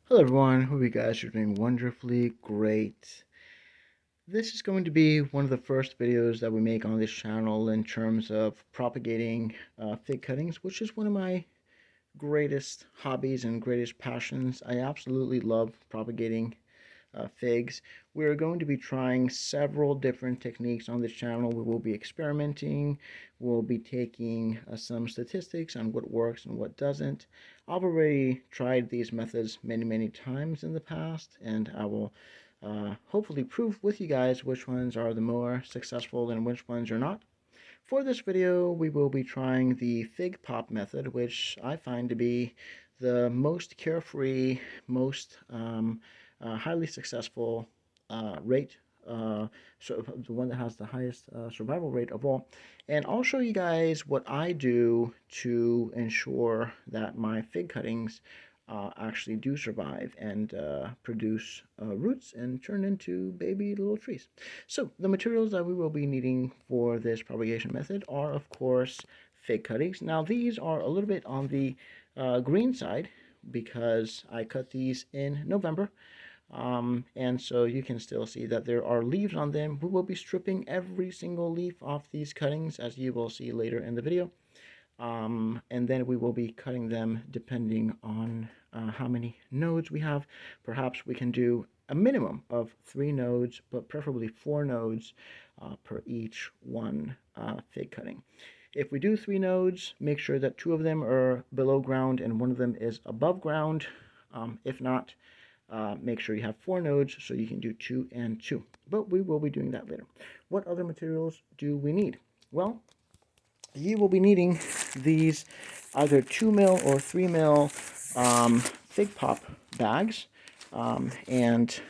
Hello everyone, hope you guys are doing wonderfully great. This is going to be one of the first videos that we make on this channel in terms of propagating fig cuttings, which is one of my greatest hobbies and greatest passions. I absolutely love propagating figs. We're going to be trying several different techniques on this channel. We will be experimenting. We'll be taking some statistics on what works and what doesn't. I've already tried these methods many times in the past, and I will hopefully prove with you guys which ones are the more successful and which ones are not. For this video, we will be trying the fig pop method, which I find to be the most carefree, most highly successful rate, so the one that has the highest survival rate of all. And I'll show you guys what I do to ensure that my fig cuttings actually do survive and produce roots and turn into baby little trees. So the materials that we will be needing for this propagation method are, of course, fig cuttings. Now these are a little bit on the green side because I cut these in November. And so you can still see that there are leaves on them. We will be stripping every single leaf off these cuttings, as you will see later in the video. And then we will be cutting them depending on how many nodes we have. Perhaps we can do a minimum of 3 nodes, but preferably 4 nodes per each one fig cutting. If we do 3 nodes, make sure that 2 of them are below ground and 1 of them is above ground. If not, make sure you have 4 nodes so you can do 2 and 2. But we will be doing that later. What other materials do we need? Well, you will be needing these either 2 mil or 3 mil fig pop bags. And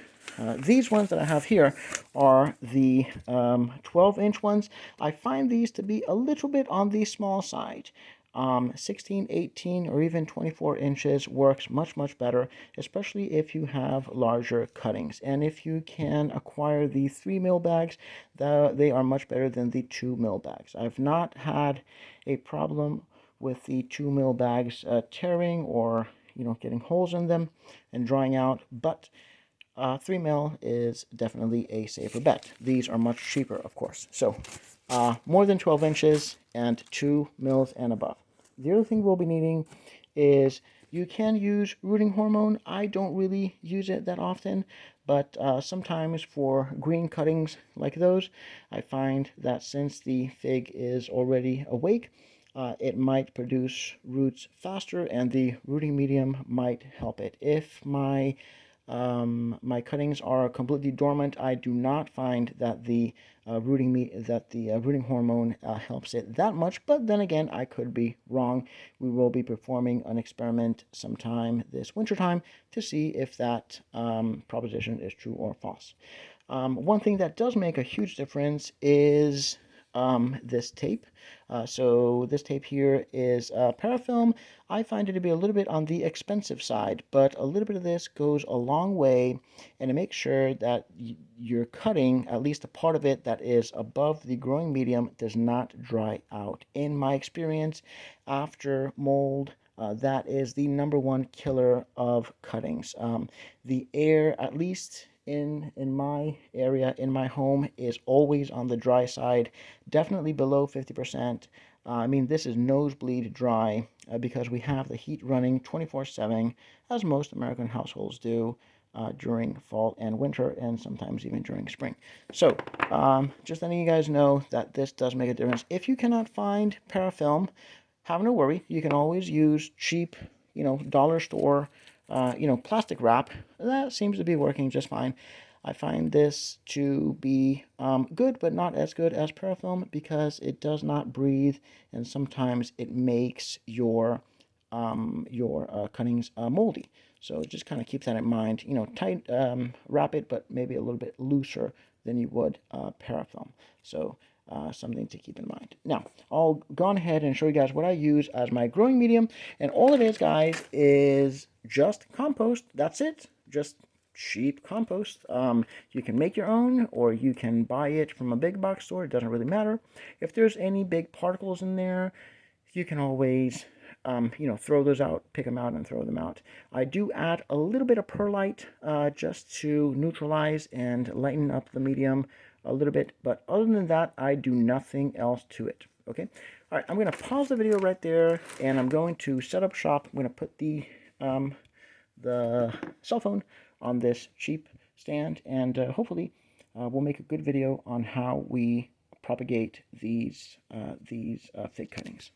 these ones that I have here are the 12-inch ones. I find these to be a little bit on the small side. 16, 18, or even 24 inches works much better, especially if you have larger cuttings. And if you can acquire the 3 mil bags, they are much better than the 2 mil bags. I've not had a problem with the 2 mil bags tearing or getting holes in them and drying out, but 3 mil is definitely a safer bet. These are much cheaper, of course. So more than 12 inches and 2 mils and above. The other thing we'll be needing is you can use rooting hormone. I don't really use it that often, but sometimes for green cuttings like those, I find that since the fig is already awake, it might produce roots faster and the rooting medium might help it. If my cuttings are completely dormant, I do not find that the rooting hormone helps it that much. But then again, I could be wrong. We will be performing an experiment sometime this wintertime to see if that proposition is true or false. One thing that does make a huge difference is this tape. So this tape here is parafilm. I find it to be a little bit on the expensive side, but a little bit of this goes a long way, and it makes sure that you're cutting, at least a part of it that is above the growing medium, does not dry out. In my experience, after mold, that is the #1 killer of cuttings. The air, at least in my area, in my home, is always on the dry side, definitely below 50%. I mean, this is nosebleed dry because we have the heat running 24/7, as most American households do during fall and winter, and sometimes even during spring. So, just letting you guys know that this does make a difference. If you cannot find parafilm, have no worry. You can always use cheap, dollar store plastic wrap. That seems to be working just fine. I find this to be good, but not as good as parafilm because it does not breathe, and sometimes it makes your cuttings moldy. So just kind of keep that in mind. Tight wrap it, but maybe a little bit looser than you would parafilm. So something to keep in mind. Now, I'll go ahead and show you guys what I use as my growing medium. And all it is, guys, is just compost. That's it. Just cheap compost. You can make your own, or you can buy it from a big box store. It doesn't really matter. If there's any big particles in there, you can always throw those out, pick them out, and throw them out. I do add a little bit of perlite just to neutralize and lighten up the medium a little bit, but other than that, I do nothing else to it. Okay, all right, I'm going to pause the video right there, and I'm going to set up shop. I'm going to put the cell phone on this cheap stand, and hopefully we'll make a good video on how we propagate these fig cuttings.